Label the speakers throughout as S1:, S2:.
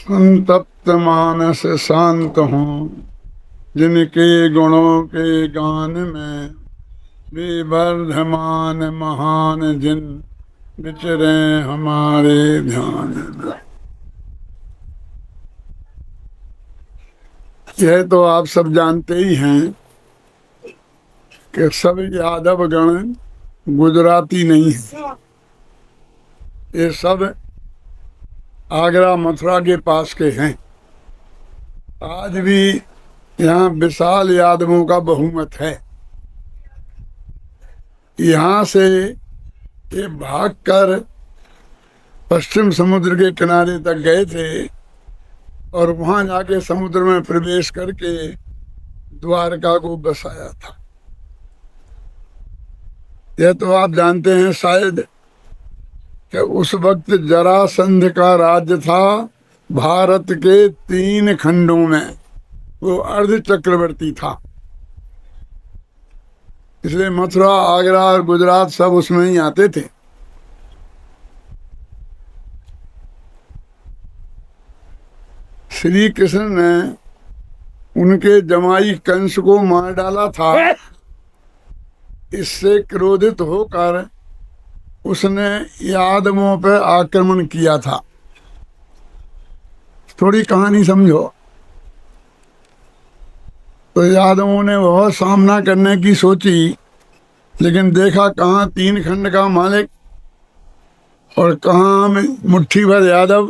S1: संतप्त मानस शांत हूँ, जिनके गुणों के गान में विवर्धमान महान जिन विचरे हमारे ध्यान में। यह तो आप सब जानते ही हैं कि सब यादव गण गुजराती नहीं है। ये सब आगरा मथुरा के पास के हैं। आज भी यहाँ विशाल यादवों का बहुमत है। यहाँ से ये भागकर पश्चिम समुद्र के किनारे तक गए थे और वहाँ जाके समुद्र में प्रवेश करके द्वारका को बसाया था। यह तो आप जानते हैं शायद कि उस वक्त जरासंध का राज्य था भारत के 3 खंडों में। वो अर्ध चक्रवर्ती था, इसलिए मथुरा, आगरा और गुजरात सब उसमें ही आते थे। श्री कृष्ण ने उनके जमाई कंस को मार डाला था। इससे क्रोधित होकर उसने यादवों पर आक्रमण किया था। थोड़ी कहानी समझो। तो यादवों ने बहुत सामना करने की सोची, लेकिन देखा कहाँ 3 खंड का मालिक और कहाँ मुट्ठी भर यादव,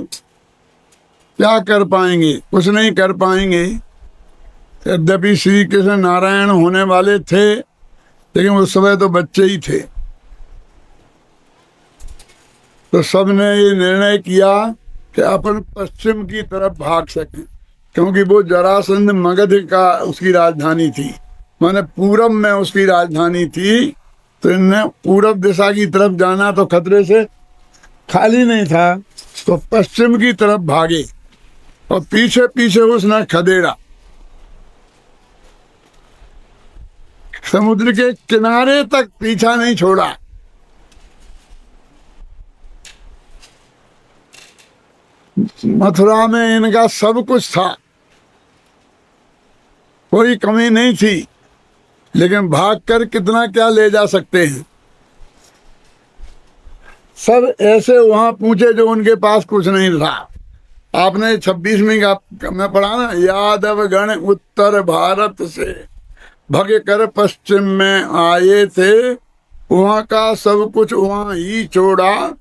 S1: क्या कर पाएंगे? कुछ नहीं कर पाएंगे। यद्यपि श्री कृष्ण नारायण होने वाले थे, लेकिन उस समय तो बच्चे ही थे। तो सबने ये निर्णय किया कि अपन पश्चिम की तरफ भाग सकें, क्योंकि वो जरासंध मगध का उसकी राजधानी थी, माने पूरब में उसकी राजधानी थी। तो इनने पूरब दिशा की तरफ जाना तो खतरे से खाली नहीं था, तो पश्चिम की तरफ भागे और पीछे पीछे उसने खदेड़ा। समुद्र के किनारे तक पीछा नहीं छोड़ा। मथुरा में इनका सब कुछ था, कोई कमी नहीं थी, लेकिन भागकर कितना क्या ले जा सकते हैं। सब ऐसे वहां पूछे जो उनके पास कुछ नहीं था। आपने 26वीं का में पढ़ा ना, यादव गण उत्तर भारत से भग कर पश्चिम में आए थे, वहां का सब कुछ वहां ही छोड़ा,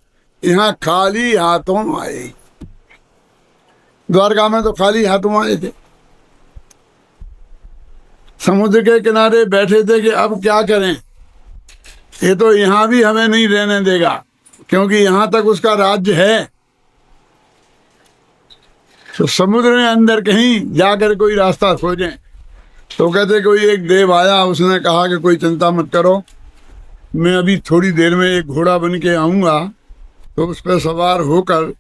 S1: यहाँ खाली हाथों आए। द्वारका में तो खाली हाथों आए थे। समुद्र के किनारे बैठे थे कि अब क्या करें, ये तो यहाँ भी हमें नहीं रहने देगा, क्योंकि यहाँ तक उसका राज्य है। तो समुद्र में अंदर कहीं जाकर कोई रास्ता खोजें। तो कहते कोई एक देव आया, उसने कहा कि कोई चिंता मत करो, मैं अभी थोड़ी देर में एक घोड़ा बन के आऊँगा। तो उस पर सवार होकर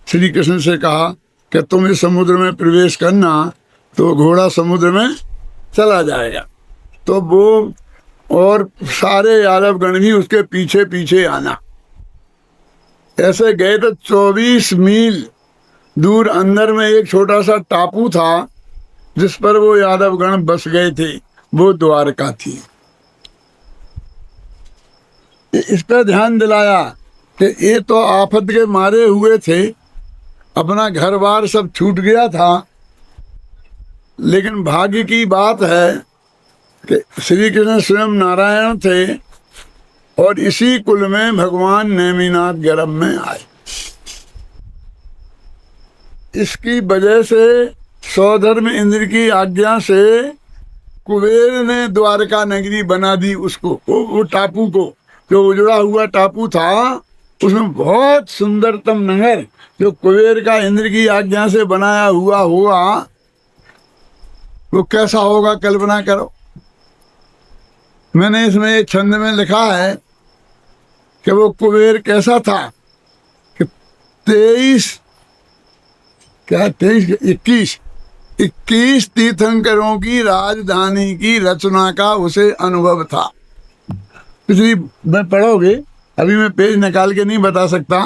S1: श्री कृष्ण से कहा कि तुम इस समुद्र में प्रवेश करना, तो घोड़ा समुद्र में चला जाएगा। तो वो और सारे यादव गण भी उसके पीछे पीछे आना। ऐसे गए तो 24 मील दूर अंदर में एक छोटा सा टापू था, जिस पर वो यादव गण बस गए थे, वो द्वारका थी। इस पर ध्यान दिलाया कि ये तो आफत के मारे हुए थे, अपना घर बार सब छूट गया था, लेकिन भाग्य की बात है कि श्री कृष्ण स्वयं नारायण थे और इसी कुल में भगवान नेमिनाथ गर्भ में आए। इसकी वजह से सौधर्म इंद्र की आज्ञा से कुबेर ने द्वारका नगरी बना दी उसको, वो टापू को, जो उजड़ा हुआ टापू था, उसमें बहुत सुंदरतम नगर जो कुबेर का इंद्र की आज्ञा से बनाया हुआ होगा, वो कैसा होगा कल्पना करो। मैंने इसमें एक छंद में लिखा है कि वो कुबेर कैसा था कि 21 तीर्थंकरों की राजधानी की रचना का उसे अनुभव था। पिछली में पढ़ोगे, अभी मैं पेज निकाल के नहीं बता सकता।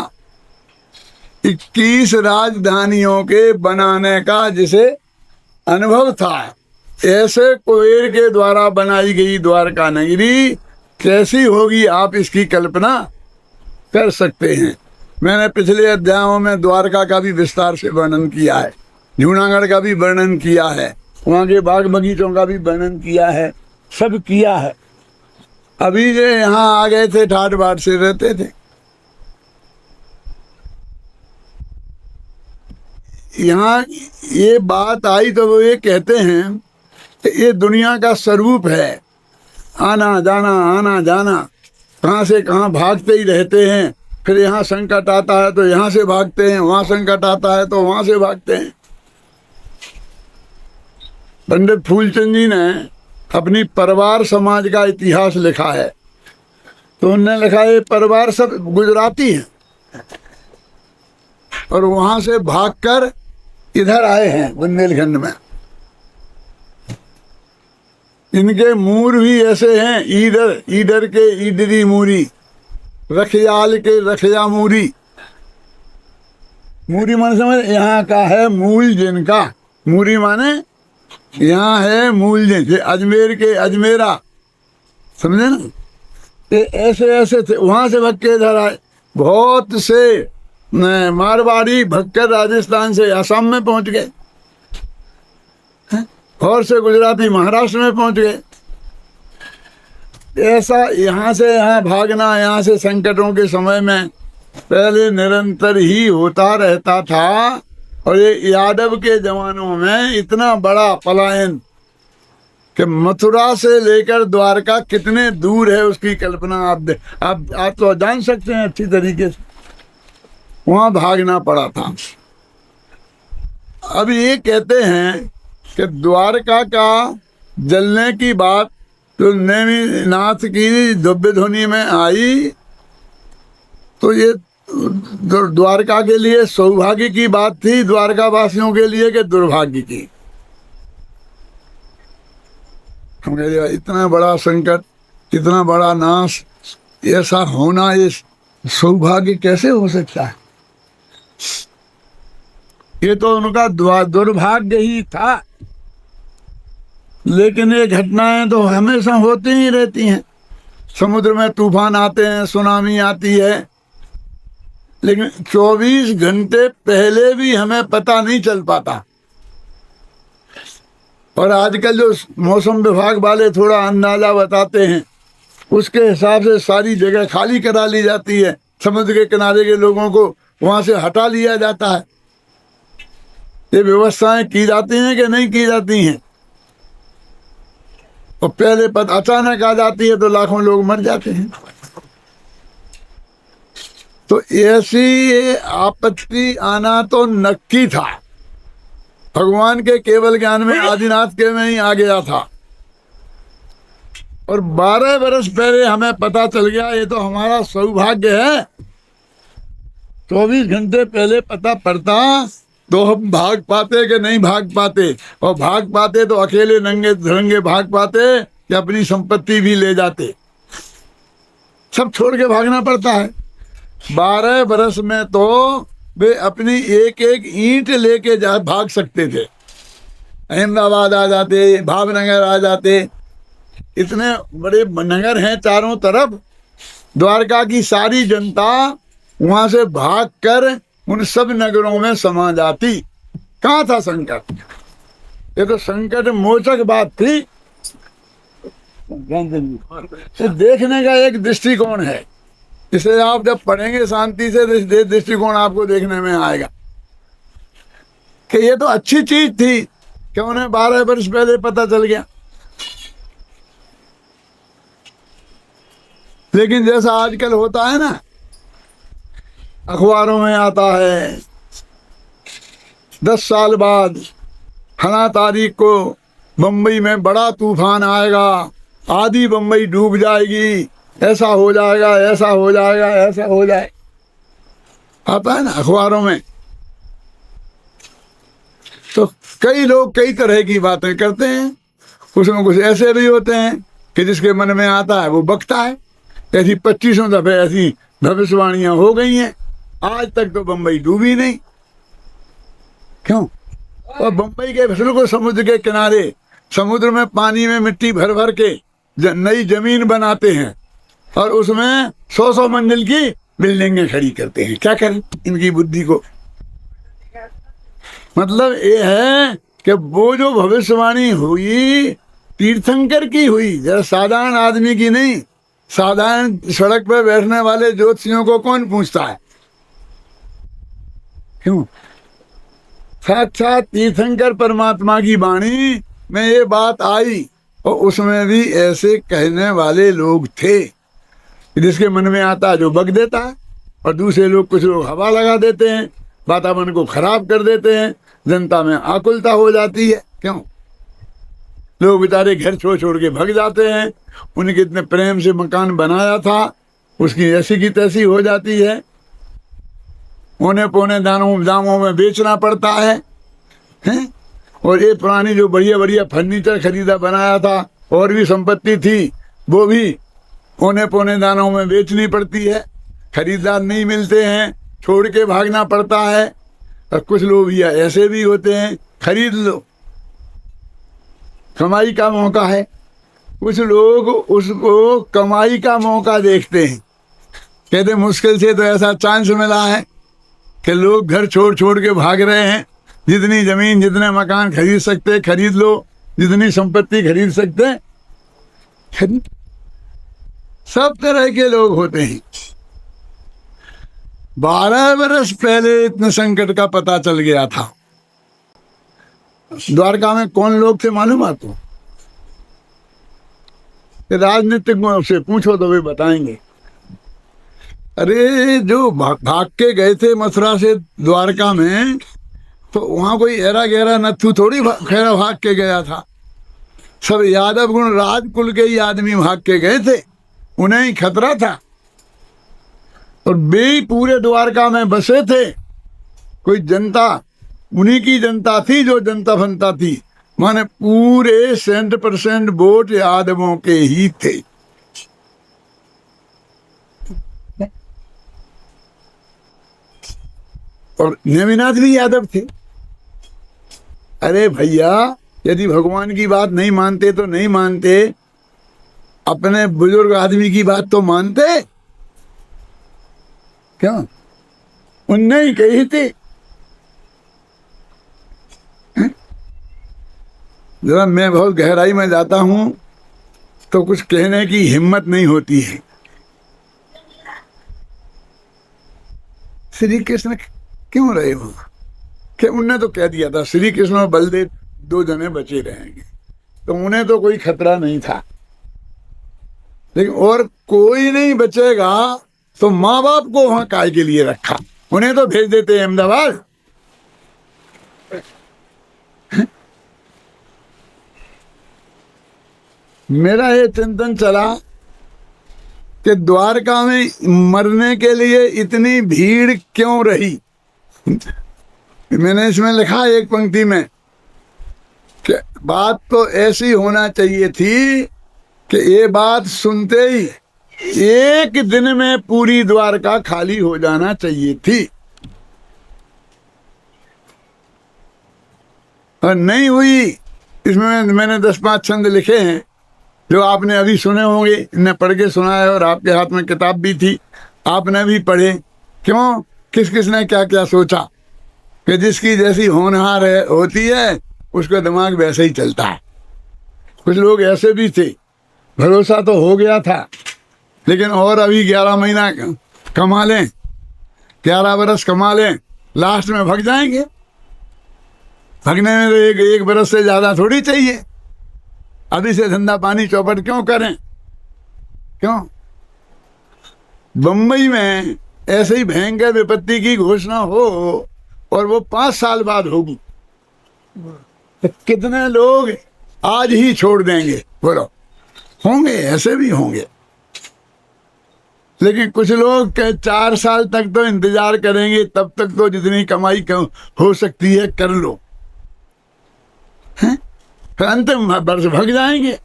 S1: 21 राजधानियों के बनाने का जिसे अनुभव था, ऐसे कुबेर के द्वारा बनाई गई द्वारका नगरी कैसी होगी, आप इसकी कल्पना कर सकते हैं। मैंने पिछले अध्यायों में द्वारका का भी विस्तार से वर्णन किया है, जूनागढ़ का भी वर्णन किया है, वहाँ के बाग बगीचों का भी वर्णन किया है, सब किया है। अभी जो यहाँ आ गए थे ठाट बाट से रहते थे, यहाँ ये बात आई तो वो ये कहते हैं कि ये दुनिया का स्वरूप है, आना जाना, कहाँ से कहाँ भागते ही रहते हैं। फिर यहाँ संकट आता है तो यहाँ से भागते हैं, वहाँ संकट आता है तो वहाँ से भागते हैं। पंडित फूलचंद जी ने अपनी परिवार समाज का इतिहास लिखा है, तो उन्होंने लिखा ये परिवार सब गुजराती हैं और वहाँ से भागकर इधर आए हैं बुंदेलखंड में। इनके मूर भी ऐसे हैं, ईडर के ईडरी मूरी, रखयाल के रखया मूरी। मूरी माने समझ, यहाँ का है मूल जिनका, मूरी माने यहाँ है मूल जिन, अजमेर के अजमेरा, समझे ना। ये ऐसे ऐसे थे, वहाँ से भग के इधर आए। बहुत से मारवाड़ी भगकर राजस्थान से असम में पहुँच गए, और से गुजराती महाराष्ट्र में पहुँच गए। ऐसा यहाँ से यहाँ भागना, यहाँ से संकटों के समय में पहले निरंतर ही होता रहता था। और ये यादव के जमानों में इतना बड़ा पलायन कि मथुरा से लेकर द्वारका कितने दूर है उसकी कल्पना आप तो जान सकते हैं अच्छी तरीके से। वहाँ भागना पड़ा था। अब ये कहते हैं कि द्वारका का जलने की बात तो नेमिनाथ की दिव्य ध्वनि में आई, तो ये द्वारका के लिए सौभाग्य की बात थी, द्वारका वासियों के लिए कि दुर्भाग्य की। हम कहते इतना बड़ा संकट, इतना बड़ा नाश, ऐसा होना, ये सौभाग्य कैसे हो सकता है। ये तो उनका दुर्भाग्य ही था। लेकिन ये घटनाएं तो हमेशा होती ही रहती हैं। समुद्र में तूफान आते हैं, सुनामी आती है, लेकिन 24 घंटे पहले भी हमें पता नहीं चल पाता। और आजकल जो मौसम विभाग वाले थोड़ा अंदाजा बताते हैं, उसके हिसाब से सारी जगह खाली करा ली जाती है, समुद्र के किनारे के लोगों को वहाँ से हटा लिया जाता है। ये व्यवस्थाएं की जाती हैं कि नहीं की जाती हैं। और पहले पता अचानक आ जाती है तो लाखों लोग मर जाते हैं। तो ऐसी आपत्ति आना तो नक्की था। भगवान के केवल ज्ञान में आदिनाथ के में ही आ गया था। और 12 वर्ष पहले हमें पता चल गया, ये तो हमारा सौभाग्य है। 24 घंटे पहले पता पड़ता तो हम भाग पाते कि नहीं भाग पाते। और भाग पाते तो अकेले नंगे धरंगे भाग पाते कि अपनी संपत्ति भी ले जाते। सब छोड़ के भागना पड़ता है। 12 बरस में तो वे अपनी एक एक ईंट लेके भाग सकते थे। अहमदाबाद आ जाते, भावनगर आ जाते, इतने बड़े नगर हैं चारों तरफ। द्वारका की सारी जनता वहां से भागकर उन सब नगरों में समा जाती। कहाँ था संकट? ये तो संकट मोचक बात थी। तो देखने का एक दृष्टिकोण है, इसे आप जब पढ़ेंगे शांति से दृष्टिकोण आपको देखने में आएगा कि ये तो अच्छी चीज थी कि उन्हें 12 वर्ष पहले पता चल गया। लेकिन जैसा आजकल होता है ना, अखबारों में आता है 10 साल बाद फला तारीख को बम्बई में बड़ा तूफान आएगा, आधी बम्बई डूब जाएगी, ऐसा हो जाएगा, ऐसा हो जाएगा, ऐसा हो जाए, आता है ना अखबारों में। तो कई लोग कई तरह की बातें करते हैं। उसमें कुछ ऐसे भी होते हैं कि जिसके मन में आता है वो बकता है। ऐसी 25 दफे ऐसी भविष्यवाणियां हो गई हैं। आज तक तो बंबई डूबी नहीं। क्यों? और बंबई के फसल को समुद्र के किनारे, समुद्र में पानी में मिट्टी भर भर के नई जमीन बनाते हैं और उसमें 100-100 मंजिल की बिल्डिंगें खड़ी करते हैं। क्या करें इनकी बुद्धि को? मतलब ये है कि वो जो भविष्यवाणी हुई तीर्थंकर की हुई, जरा साधारण आदमी की नहीं। साधारण सड़क पर बैठने वाले ज्योतिषियों को कौन पूछता है? क्यों? साक्षात तीर्थंकर परमात्मा की वाणी में ये बात आई और उसमें भी ऐसे कहने वाले लोग थे। जिसके मन में आता है जो बक देता है, और दूसरे लोग, कुछ लोग हवा लगा देते हैं, वातावरण को खराब कर देते हैं, जनता में आकुलता हो जाती है। क्यों? लोग बेचारे घर छोड़ छोड़ के भाग जाते हैं। उनके इतने प्रेम से मकान बनाया था, उसकी ऐसी की तैसी हो जाती है। औने पौने दामों में बेचना पड़ता है, हैं? और ये पुरानी जो बढ़िया बढ़िया फर्नीचर खरीदा बनाया था और भी संपत्ति थी, वो भी औने पौने दानों में बेचनी पड़ती है। खरीदार नहीं मिलते हैं, छोड़ के भागना पड़ता है। और कुछ लोग भैया ऐसे भी होते हैं, खरीद लो, कमाई का मौका है। कुछ लोग उसको कमाई का मौका देखते हैं, कहते मुश्किल से तो ऐसा चांस मिला है कि लोग घर छोड़ छोड़ के भाग रहे हैं। जितनी जमीन, जितने मकान खरीद सकते खरीद लो, जितनी संपत्ति खरीद सकते खरीद। सब तरह के लोग होते हैं। 12 वर्ष पहले इतने संकट का पता चल गया था। द्वारका में कौन लोग थे मालूम आपको? राजनीतिक से पूछो तो वे बताएंगे। अरे जो भाग के गए थे मथुरा से द्वारका में, तो वहां कोई एरा गहरा नथु थोड़ी खैरा भाग के गया था। सब यादव गुण राजकुल के ही आदमी भाग के गए थे, उन्हें ही खतरा था। और वे पूरे द्वारका में बसे थे। कोई जनता, उन्हीं की जनता थी जो जनता बनता थी, माने पूरे 100% वोट यादवों के ही थे। और नेमिनाथ भी यादव थे। अरे भैया, यदि भगवान की बात नहीं मानते तो नहीं मानते, अपने बुजुर्ग आदमी की बात तो मानते। क्यों? उनने ही कही थी। जरा मैं बहुत गहराई में जाता हूं तो कुछ कहने की हिम्मत नहीं होती है। श्री कृष्ण क्यों रहे हो? कि उनने तो कह दिया था श्री कृष्ण और बलदेव 2 जने बचे रहेंगे, तो उन्हें तो कोई खतरा नहीं था। लेकिन और कोई नहीं बचेगा तो माँ बाप को वहां काय के लिए रखा? उन्हें तो भेज देते अहमदाबाद। मेरा ये चिंतन चला कि द्वारका में मरने के लिए इतनी भीड़ क्यों रही। मैंने इसमें लिखा एक पंक्ति में कि बात तो ऐसी होना चाहिए थी कि ये बात सुनते ही एक दिन में पूरी द्वारका खाली हो जाना चाहिए थी, और नहीं हुई। इसमें मैंने 10-5 छंद लिखे हैं जो आपने अभी सुने होंगे, इन्हें पढ़ के सुना है, और आपके हाथ में किताब भी थी, आपने भी पढ़े। क्यों? किस किस ने क्या क्या सोचा कि जिसकी जैसी होनहार होती है उसका दिमाग वैसे ही चलता है। कुछ लोग ऐसे भी थे, भरोसा तो हो गया था, लेकिन और अभी 11 महीना कमा लें, 11 वर्ष कमा लें, लास्ट में भाग जाएंगे। भागने में तो एक बरस से ज़्यादा थोड़ी चाहिए। अभी से धंधा पानी चौपट क्यों करें? क्यों? बम्बई में ऐसे ही भयंकर विपत्ति की घोषणा हो और वो 5 साल बाद होगी, तो कितने लोग आज ही छोड़ देंगे? बोलो, होंगे, ऐसे भी होंगे। लेकिन कुछ लोग 4 साल तक तो इंतजार करेंगे, तब तक तो जितनी कमाई हो सकती है कर लो, हैं? फिर अंतिम वर्ष भाग जाएंगे।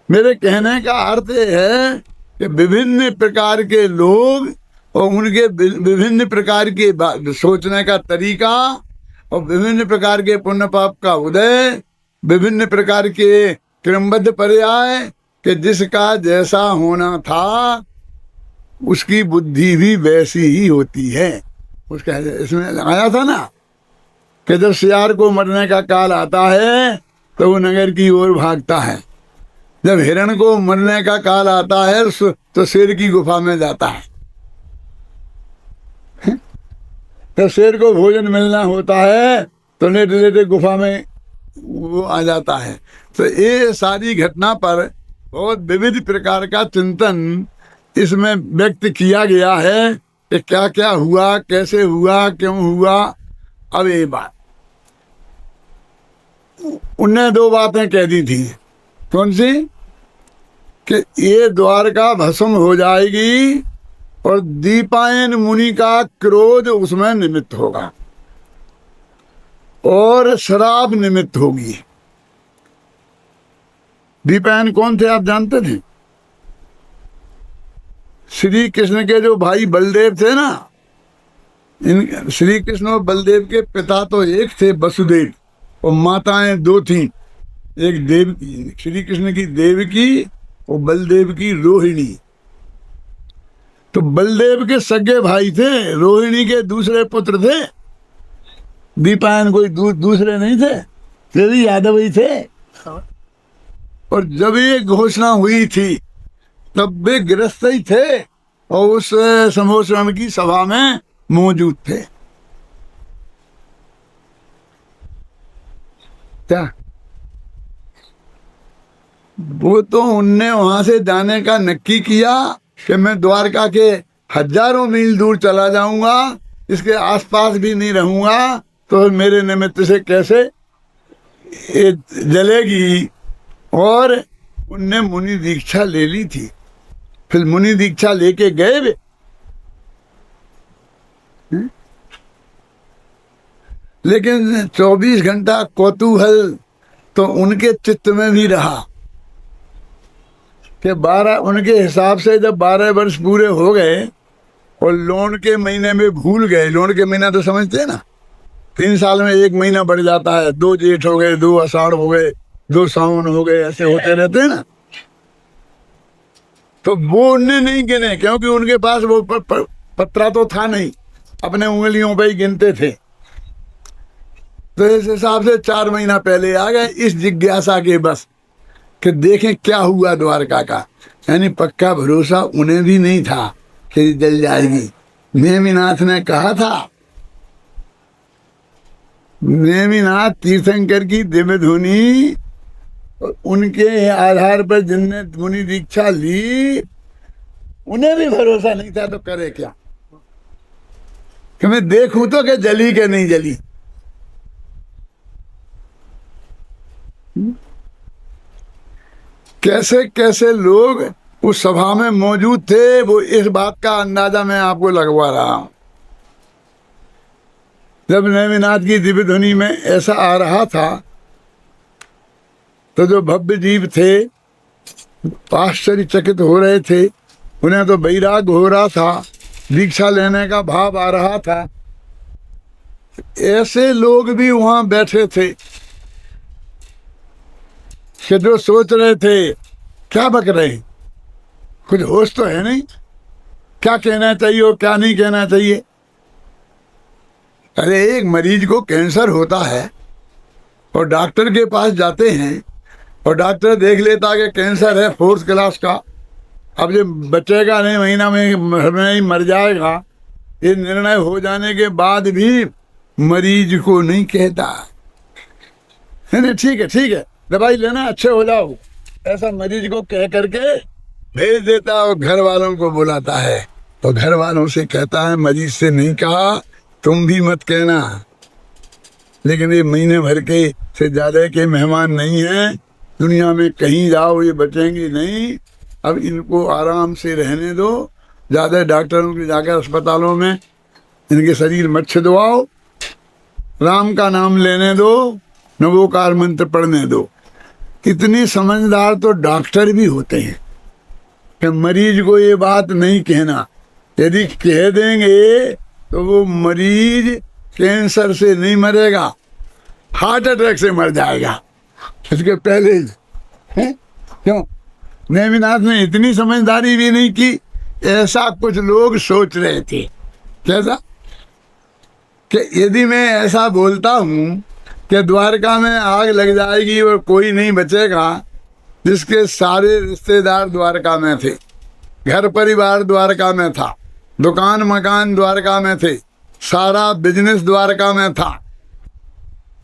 S1: मेरे कहने का अर्थ है कि विभिन्न प्रकार के लोग और उनके विभिन्न प्रकार के सोचने का तरीका और विभिन्न प्रकार के पुण्य पाप का उदय, विभिन्न प्रकार के क्रमबद्ध पर्याय कि जिसका जैसा होना था उसकी बुद्धि भी वैसी ही होती है। उसका इसमें आया था ना कि जब सियार को मरने का काल आता है तो वो नगर की ओर भागता है, जब हिरण को मरने का काल आता है तो शेर की गुफा में जाता है। तो शेर को भोजन मिलना होता है तो लेटे लेटे गुफा में वो आ जाता है। तो ये सारी घटना पर बहुत विविध प्रकार का चिंतन इसमें व्यक्त किया गया है कि क्या क्या हुआ, कैसे हुआ, क्यों हुआ। अब ये बात उनने दो बातें कह दी थी। कौन सी? कि ये द्वारका भस्म हो जाएगी और दीपायन मुनि का क्रोध उसमें निमित्त होगा और शराब निमित्त होगी। दीपायन कौन थे आप जानते थे? श्री कृष्ण के जो भाई बलदेव थे ना, इन श्री कृष्ण और बलदेव के पिता तो एक थे वसुदेव और माताएं दो थीं। एक देव श्री कृष्ण की देवकी और बलदेव की रोहिणी। तो बलदेव के सगे भाई थे, रोहिणी के दूसरे पुत्र थे। दीपायन कोई दूसरे नहीं थे, यदि यादव ही थे। और जब ये घोषणा हुई थी तब वे गृहस्थ ही थे और उस सम्मोचन की सभा में मौजूद थे। क्या वो तो उनने वहां से जाने का नक्की किया कि मैं द्वारका के हजारों मील दूर चला जाऊंगा, इसके आसपास भी नहीं रहूंगा, तो मेरे निमित्त से कैसे जलेगी। और उनने मुनि दीक्षा ले ली थी। फिर मुनि दीक्षा लेके गए वे। लेकिन 24 घंटा कौतूहल तो उनके चित्त में भी रहा कि 12 उनके हिसाब से जब 12 वर्ष पूरे हो गए और लोन के महीने में भूल गए। लोन के महीना तो समझते हैं ना, 3 साल में 1 महीना बढ़ जाता है। 2 जेठ हो गए, 2 आषाढ़ हो गए, 2 सावन हो गए, ऐसे होते रहते हैं ना। तो वो उनने नहीं गिने क्योंकि उनके पास वो पत्रा तो था नहीं, अपने उंगलियों पे ही गिनते थे। तो इस हिसाब से 4 महीना पहले आ गए इस जिज्ञासा के बस कि देखें क्या हुआ द्वारका का। यानी पक्का भरोसा उन्हें भी नहीं था कि जल जाएगी। नेमिनाथ ने कहा था, नेमिनाथ तीर्थंकर की दिव्य धुनी, उनके आधार पर जिनने मुनि दीक्षा ली उन्हें भी भरोसा नहीं था, तो करे क्या कि मैं देखूं तो कि जली के नहीं जली। कैसे कैसे लोग उस सभा में मौजूद थे, वो इस बात का अंदाजा मैं आपको लगवा रहा हूं। जब नेमिनाथ की दिव्य ध्वनि में ऐसा आ रहा था तो जो भव्य जीव थे आश्चर्यचकित हो रहे थे। उन्हें तो वैराग्य हो रहा था, दीक्षा लेने का भाव आ रहा था। ऐसे लोग भी वहां बैठे थे कि जो सोच रहे थे क्या बक रहे हैं, कुछ होश तो है नहीं, क्या कहना चाहिए और क्या नहीं कहना चाहिए। अरे एक मरीज को कैंसर होता है और डॉक्टर के पास जाते हैं और डॉक्टर देख लेता कि कैंसर है 4th क्लास का, अब ये बचेगा नहीं, महीना में ही मर जाएगा। ये निर्णय हो जाने के बाद भी मरीज को नहीं कहता नहीं ठीक है दवाई लेना, अच्छे हो जाओ, ऐसा मरीज को कह करके भेज देता और घर वालों को बुलाता है और घर वालों से कहता है मरीज से नहीं कहा, तुम भी मत कहना, लेकिन ये महीने भर के से ज़्यादा के मेहमान नहीं हैं, दुनिया में कहीं जाओ ये बचेंगे नहीं, अब इनको आराम से रहने दो, ज़्यादा डॉक्टरों के जाकर अस्पतालों में इनके शरीर मत छिदवाओ, राम का नाम लेने दो, नवोकार मंत्र पढ़ने दो। इतनी समझदार तो डॉक्टर भी होते हैं कि मरीज को ये बात नहीं कहना, यदि कह देंगे तो वो मरीज कैंसर से नहीं मरेगा, हार्ट अटैक से मर जाएगा इसके पहले ही। है क्यों? नेमिनाथ ने इतनी समझदारी भी नहीं की। ऐसा कुछ लोग सोच रहे थे। कैसा? कि यदि मैं ऐसा बोलता हूँ कि द्वारका में आग लग जाएगी और कोई नहीं बचेगा, जिसके सारे रिश्तेदार द्वारका में थे, घर परिवार द्वारका में था, दुकान मकान द्वारका में थे, सारा बिजनेस द्वारका में था,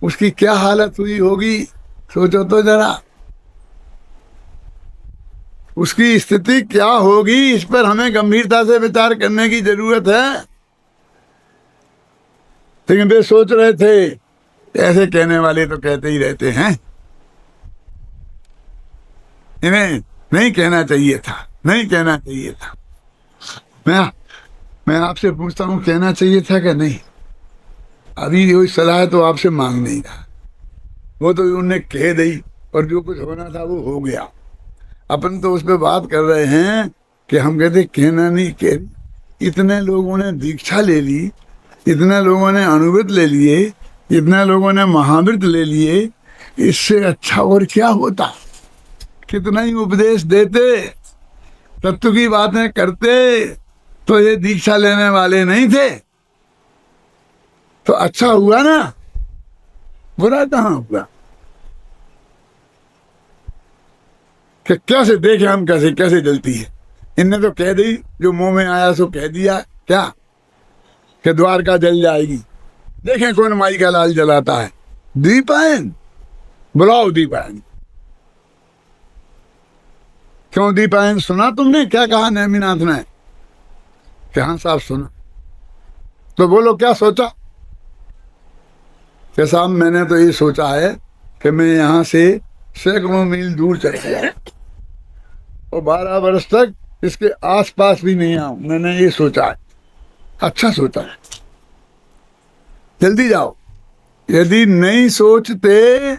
S1: उसकी क्या हालत हुई होगी सोचो तो जरा। उसकी स्थिति क्या होगी, इस पर हमें गंभीरता से विचार करने की जरूरत है। लेकिन वे सोच रहे थे, ऐसे कहने वाले तो कहते ही रहते हैं, इन्हें नहीं कहना चाहिए था, नहीं कहना चाहिए था। मैं आपसे पूछता हूँ, कहना चाहिए था कि नहीं? अभी कोई सलाह तो आपसे मांग नहीं रहा, वो तो उन्हें कह दी और जो कुछ होना था वो हो गया। अपन तो उस पर बात कर रहे हैं कि हम कहते कहना नहीं कह। इतने लोगों ने दीक्षा ले ली, इतने लोगों ने अनुव्रत ले लिए, इतने लोगों ने महाव्रत ले लिए, इससे अच्छा और क्या होता? कितना ही उपदेश देते, तत्व की बातें करते, तो ये दीक्षा लेने वाले नहीं थे। तो अच्छा हुआ ना, बुरा कहाँ हुआ? कि कैसे देखे हम, कैसे कैसे जलती है। इनने तो कह दी, जो मुंह में आया सो कह दिया। क्या? कि द्वारका जल जाएगी। देखें कौन माई का लाल जलाता है। दीपायन, बुलाओ दीपायन। क्यों दीपायन? सुना तुमने क्या कहा नेमिनाथ ने? कि हाँ साहब सुना। तो बोलो क्या सोचा? कि साहब मैंने तो ये सोचा है कि मैं यहाँ से सैकड़ों मील दूर चले गया और 12 वर्ष तक इसके आसपास भी नहीं आऊं। मैंने ये सोचा है। अच्छा सोचा है, जल्दी जाओ। यदि नहीं सोचते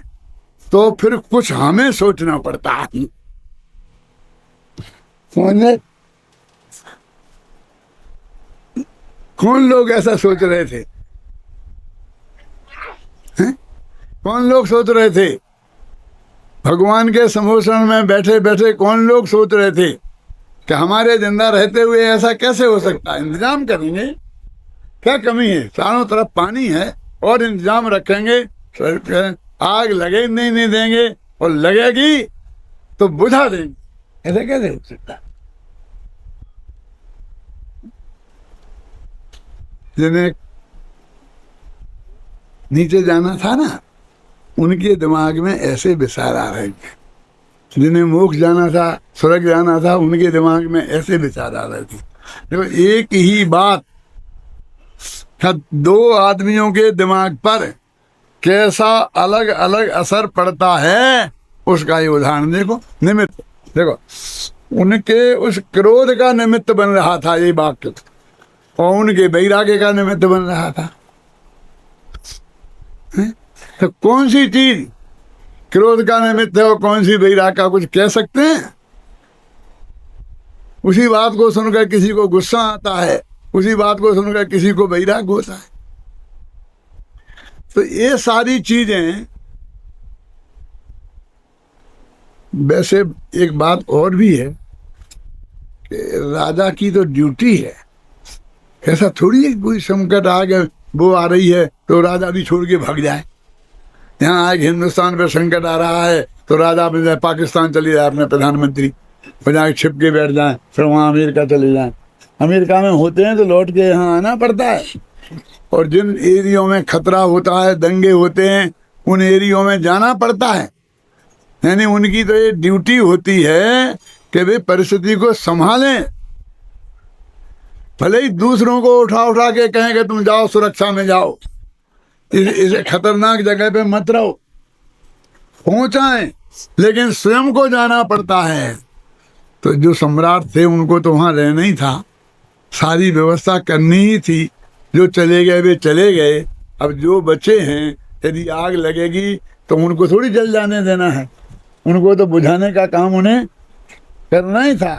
S1: तो फिर कुछ हमें सोचना पड़ता है। कौन लोग ऐसा सोच रहे थे? हैं? कौन लोग सोच रहे थे? भगवान के समोसन में बैठे बैठे कौन लोग सोच रहे थे कि हमारे जिंदा रहते हुए ऐसा कैसे हो सकता है? इंतजाम करेंगे, क्या कमी है? चारों तरफ पानी है और इंतजाम रखेंगे, आग लगे नहीं देंगे, और लगेगी तो बुझा देंगे। ऐसा कैसे हो सकता है? जिन्हें नीचे जाना था ना, उनके दिमाग में ऐसे विचार आ रहे थे। जिन्हें मोक्ष जाना था, स्वर्ग जाना था, उनके दिमाग में ऐसे विचार आ रहे थे। देखो, एक ही बात दो आदमियों के दिमाग पर कैसा अलग अलग असर पड़ता है, उसका ये उदाहरण देखो। निमित्त देखो, उनके उस क्रोध का निमित्त बन रहा था ये वाक्य, और उनके वैराग्य का निमित्त बन रहा था। तो कौन सी चीज क्रोध का निमित्त है और कौन सी वैराग्य का, कुछ कह सकते हैं? उसी बात को सुनकर किसी को गुस्सा आता है, उसी बात को सुनकर किसी को वैराग्य होता है। तो ये सारी चीजें, वैसे एक बात और भी है कि राजा की तो ड्यूटी है। ऐसा थोड़ी है कोई संकट आ गया, वो आ रही है तो राजा भी छोड़ के भाग जाए। यहाँ आए हिंदुस्तान पर संकट आ रहा है तो राजा बन जाए, पाकिस्तान चले जाए अपने प्रधानमंत्री, वो जाके छिप के बैठ जाए, फिर वहाँ अमेरिका चले जाए। अमेरिका में होते हैं तो लौट के यहाँ आना पड़ता है। और जिन एरियो में खतरा होता है, दंगे होते हैं, उन एरियो में जाना पड़ता है। यानी उनकी तो ये ड्यूटी होती है कि वे परिस्थिति को संभालें। भले ही दूसरों को उठा उठा के कहें कि तुम जाओ सुरक्षा में जाओ, इस खतरनाक जगह पे मत रहो, पहुंचाएं, लेकिन स्वयं को जाना पड़ता है। तो जो सम्राट थे उनको तो वहां रहना ही था, सारी व्यवस्था करनी ही थी। जो चले गए वे चले गए। अब जो बचे हैं, यदि आग लगेगी तो उनको थोड़ी जल जाने देना है, उनको तो बुझाने का काम उन्हें करना ही था।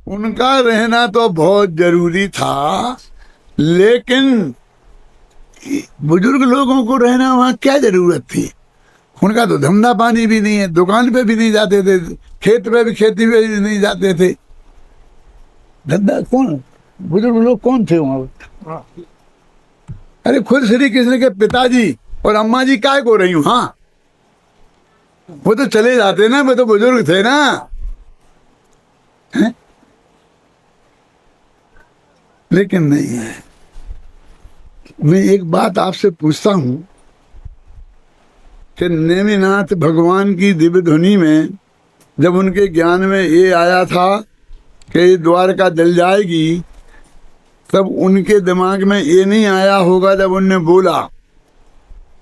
S1: उनका रहना तो बहुत जरूरी था, लेकिन बुजुर्ग लोगों को रहना वहाँ क्या जरूरत थी? उनका तो धंधा पानी भी नहीं है, दुकान पे भी नहीं जाते थे, खेत पे भी, खेती पे भी नहीं जाते थे। धंधा कौन, बुजुर्ग लोग कौन थे वहाँ? अरे खुद श्री कृष्ण के पिताजी और अम्मा जी काय को रही हूँ, हाँ वो तो चले जाते ना, वो तो बुजुर्ग थे ना। है? लेकिन नहीं है। मैं एक बात आपसे पूछता हूं कि नेमिनाथ भगवान की दिव्य ध्वनि में जब उनके ज्ञान में ये आया था कि द्वारका जल जाएगी, तब उनके दिमाग में ये नहीं आया होगा, जब उनने बोला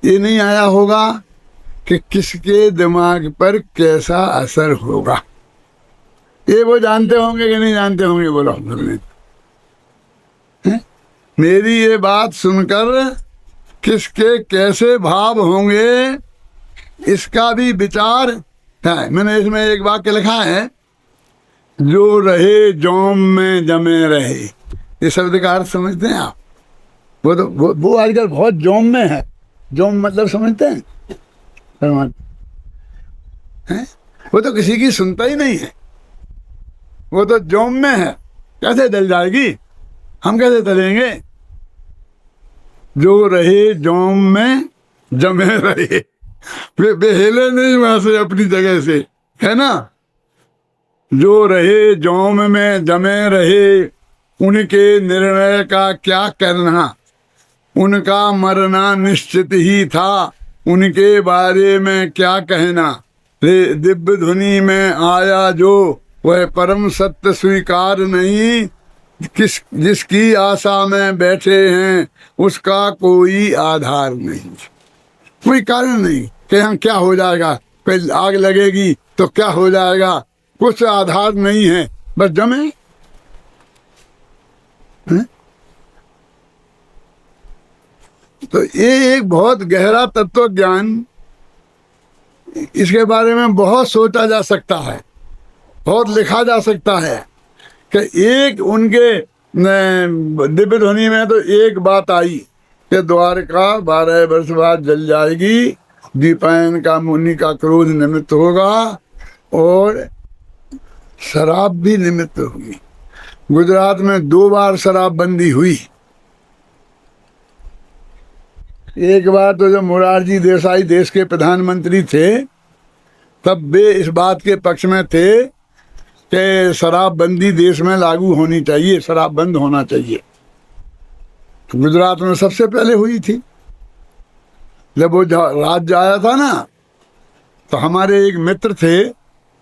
S1: ये नहीं आया होगा कि किसके दिमाग पर कैसा असर होगा? ये वो जानते होंगे कि नहीं जानते होंगे? बोलो। मेरी ये बात सुनकर किसके कैसे भाव होंगे, इसका भी विचार है। मैंने इसमें एक वाक्य लिखा है, जो रहे जौम में जमे रहे। ये शब्द का अर्थ समझते हैं आप? वो तो वो आजकल बहुत जौम में है। जौम मतलब समझते हैं? हैं? वो तो किसी की सुनता ही नहीं है, वो तो जौम में है। कैसे जल जाएगी, हम कैसे चलेंगे? जो रहे जौम में जमे रहे, वे हिले नहीं वहां से अपनी जगह से, है ना। जो रहे जौम में जमे रहे, उनके निर्णय का क्या करना, उनका मरना निश्चित ही था, उनके बारे में क्या कहना। दिव्य ध्वनि में आया जो, वह परम सत्य स्वीकार नहीं, जिसकी आशा में बैठे हैं उसका कोई आधार नहीं, कोई कारण नहीं कि यहाँ क्या हो जाएगा, कोई आग लगेगी तो क्या हो जाएगा, कुछ आधार नहीं है, बस जमे। है? तो ये एक बहुत गहरा तत्व ज्ञान, इसके बारे में बहुत सोचा जा सकता है, बहुत लिखा जा सकता है कि एक उनके दिव्य ध्वनि में तो एक बात आई कि द्वारका 12 वर्ष बाद जल जाएगी, दीपायन का मुनि का क्रोध निमित्त होगा और शराब भी निमित्त होगी। गुजरात में 2 बार शराबबंदी हुई। एक बार तो जब मोरारजी देसाई देश के प्रधानमंत्री थे, तब वे इस बात के पक्ष में थे कि शराबबंदी देश में लागू होनी चाहिए, शराब बंद होना चाहिए। तो गुजरात में सबसे पहले हुई थी। जब वो राज्य आया था ना, तो हमारे एक मित्र थे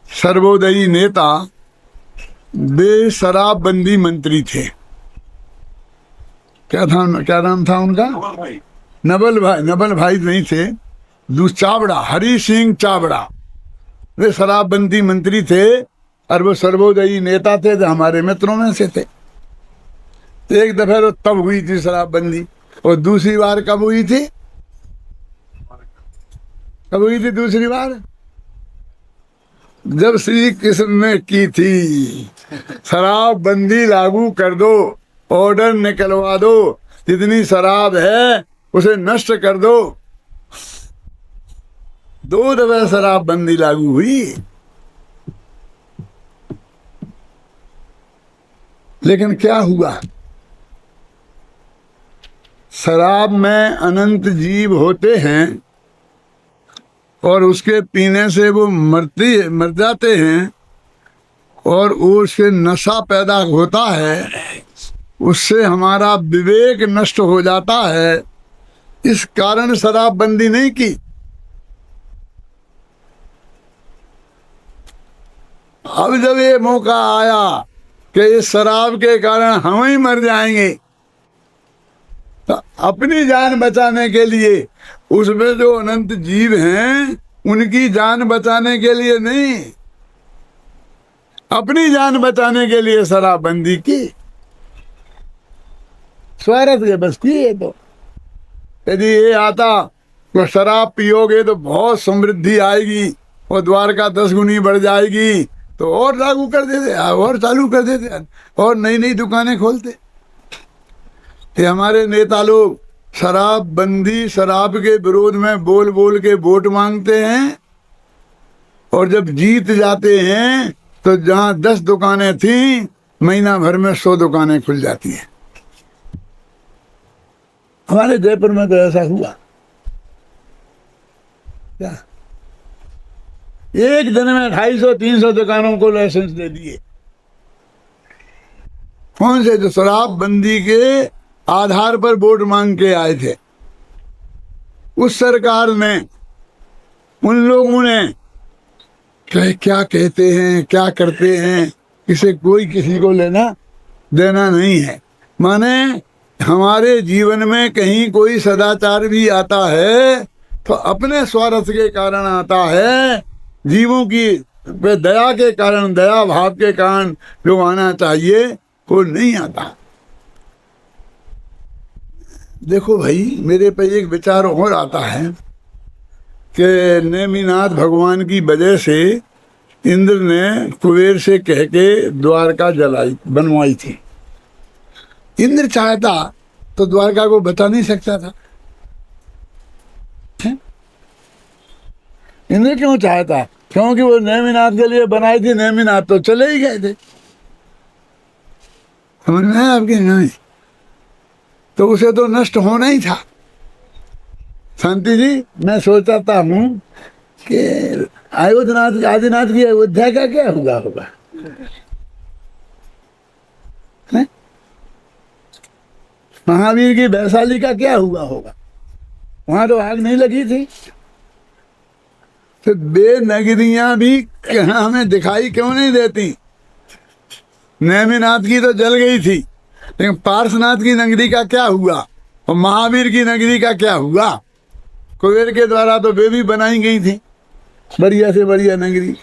S1: सर्वोदयी नेता, वे शराबबंदी मंत्री थे। क्या नाम था उनका? नवल भाई नहीं थे, चावड़ा, हरी सिंह चावड़ा, वे शराबबंदी मंत्री थे और वो सर्वोदयी नेता थे, जो हमारे मित्रों में से थे। एक दफे तो तब हुई थी शराबबंदी, और दूसरी बार कब हुई थी? कब हुई थी दूसरी बार? जब श्री कृष्ण ने की थी, शराबबंदी लागू कर दो, ऑर्डर निकलवा दो, जितनी शराब है उसे नष्ट कर दो। 2 दफे शराबबंदी लागू हुई। लेकिन क्या हुआ? शराब में अनंत जीव होते हैं और उसके पीने से वो मर जाते हैं, और उससे नशा पैदा होता है, उससे हमारा विवेक नष्ट हो जाता है। इस कारण शराबबंदी नहीं की। अब जब ये मौका आया कि इस शराब के कारण हम ही मर जाएंगे, तो अपनी जान बचाने के लिए, उसमें जो अनंत जीव हैं उनकी जान बचाने के लिए नहीं, अपनी जान बचाने के लिए शराबबंदी की। स्वार्थ के बस की है। तो यदि ये आता तो शराब पियोगे तो बहुत समृद्धि आएगी और द्वारका 10 गुनी बढ़ जाएगी, तो और लागू कर देते, और चालू कर देते, और नई नई दुकानें खोलते। ये हमारे नेता लोग शराब बंदी, शराब के विरोध में बोल बोल के वोट मांगते हैं, और जब जीत जाते हैं तो जहां 10 दुकानें थी, महीना भर में 100 दुकानें खुल जाती हैं। हमारे जयपुर में तो ऐसा हुआ क्या, एक दिन में 250-300 दुकानों को लाइसेंस दे दिए। कौन से? जो शराब बंदी के आधार पर वोट मांग के आए थे। उस सरकार ने, उन लोगों ने क्या कहते हैं, क्या करते हैं, इसे कोई किसी को लेना देना नहीं है। माने हमारे जीवन में कहीं कोई सदाचार भी आता है तो अपने स्वार्थ के कारण आता है, जीवों की पे दया के कारण, दया भाव के कारण जो आना चाहिए वो नहीं आता। देखो भाई, मेरे पे एक विचार और आता है कि नेमिनाथ भगवान की वजह से इंद्र ने कुबेर से कह के द्वारका बनवाई थी। इंद्र चाहता तो द्वारका को बता नहीं सकता था। इंद्र क्यों चाहता? क्योंकि वो नेमिनाथ के लिए बनाई थी, नेमिनाथ तो चले ही गए थे। समझ में है आपके? नहीं, तो उसे तो नष्ट होना ही था। शांति जी, मैं सोचता हूँ कि अयोध्यानाथ, आदिनाथ की अयोध्या का क्या होगा? महावीर की वैशाली का क्या होगा? वहां तो आग नहीं लगी थी। तो वे नगरियां भी हमें दिखाई क्यों नहीं देती? नेमिनाथ की तो जल गई थी, लेकिन पार्श्वनाथ की नगरी का क्या हुआ, और महावीर की नगरी का क्या हुआ? कुबेर के द्वारा तो वे भी बनाई गई थी, बढ़िया से बढ़िया नगरी।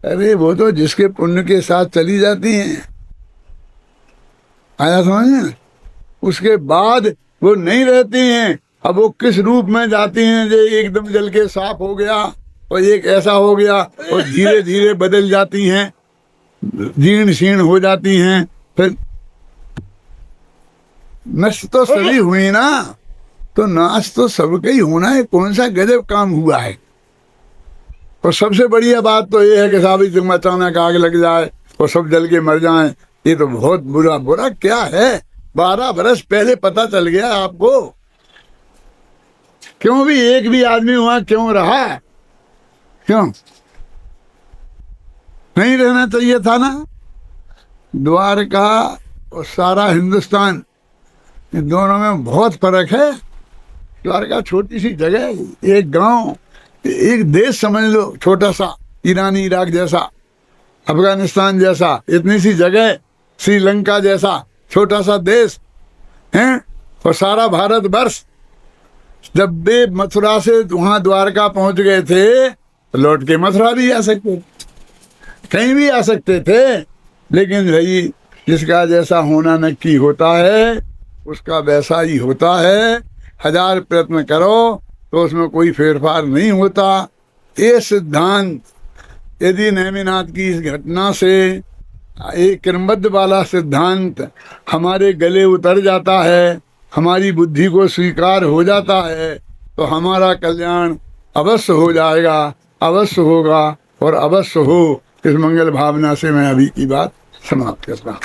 S1: अरे वो तो जिसके पुण्य के साथ चली जाती हैं। आया समझ में? उसके बाद वो नहीं रहती हैं। अब वो किस रूप में जाती हैं, जो एकदम जल के साफ हो गया और एक ऐसा हो गया, और धीरे धीरे बदल जाती हैं, जीर्ण शीर्ण हो जाती हैं, फिर नष्ट तो सभी हुई ना, तो नाश तो सबका ही होना है। कौन सा गजब काम हुआ है। और सबसे बढ़िया बात तो ये है कि साहब तुम अचानक आग लग जाए और सब जल के मर जाएं, ये तो बहुत बुरा। बुरा क्या है? 12 बरस पहले पता चल गया आपको। क्यों भी एक भी आदमी वहां क्यों रहा? क्यों नहीं रहना चाहिए था ना? द्वारका और सारा हिंदुस्तान, इन दोनों में बहुत फर्क है। द्वारका छोटी सी जगह, एक गांव, एक देश समझ लो, छोटा सा, ईरान इराक जैसा, अफगानिस्तान जैसा, इतनी सी जगह, श्रीलंका जैसा छोटा सा देश है। और सारा भारत वर्ष। जब वे मथुरा से वहां द्वारका पहुंच गए थे, तो लौट के मथुरा भी आ सकते थे, कहीं भी आ सकते थे। लेकिन भाई जिसका जैसा होना नक्की होता है, उसका वैसा ही होता है। 1000 प्रयत्न करो तो उसमें कोई फेरफार नहीं होता। ये सिद्धांत यदि नेमिनाथ की इस घटना से एक क्रमबद्ध वाला सिद्धांत हमारे गले उतर जाता है, हमारी बुद्धि को स्वीकार हो जाता है, तो हमारा कल्याण अवश्य हो जाएगा, अवश्य होगा और अवश्य हो। इस मंगल भावना से मैं अभी की बात समाप्त करता हूँ।